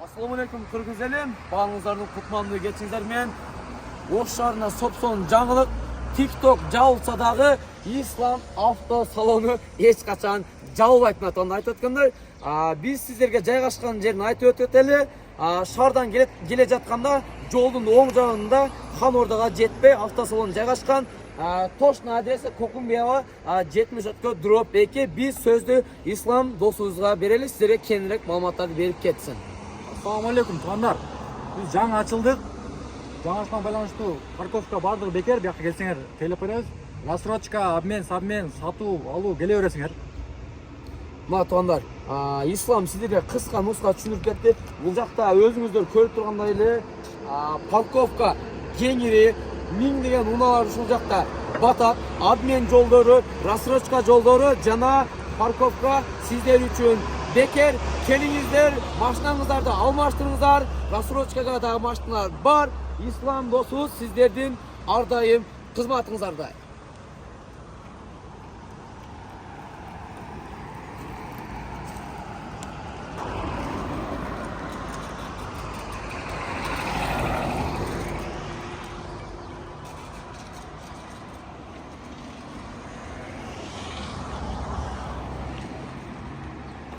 Assalamu alaikum Kırgız elim. Bağınızların kutmanlığı geçinizler men. Oş şarına sopson жаңылык TikTok жабылса дагы İslam avto salonu hiç kaçan жабылбайт атаны айтып өткөндөр. Biz сиздерге жайгашкан жерин айтып өтөт эле. Шаардан келе жатканда жолдун оң жагында Хан Ордага жетпей автосалон жайгашкан. Точно адреси Кокумбияга 74 дроп 2. Biz сөздү İslam досубузга берели, сиздерге кеңирээк маалыматтарды берип кетсин. Assalamu alaikum tuğanlar. Biz жаңы açıldık. Жаңашкан байланыштуу парковка бардыгы бекер, бияка келсеңер келип коебуз. Рассрочка, обмен, сатуу, алуу келе бересиңер. Мына тугандар, İslam сиздерге кыска нуска түшүндүрүп кетти. Бул жакта өзүңүздөр көрүп тургандай эле парковка кеңири, миңдеген унаалар ушул жакта батат. Обмен жолдору, рассрочка жолдору жана парковка сиздер үчүн бекер. Келиңиздер, машинаңыздарды алмаштырыңыздар. Рассрочкага дагы машиналар бар. İslam досубуз сиздердин ар дайым кызматыңыздарда.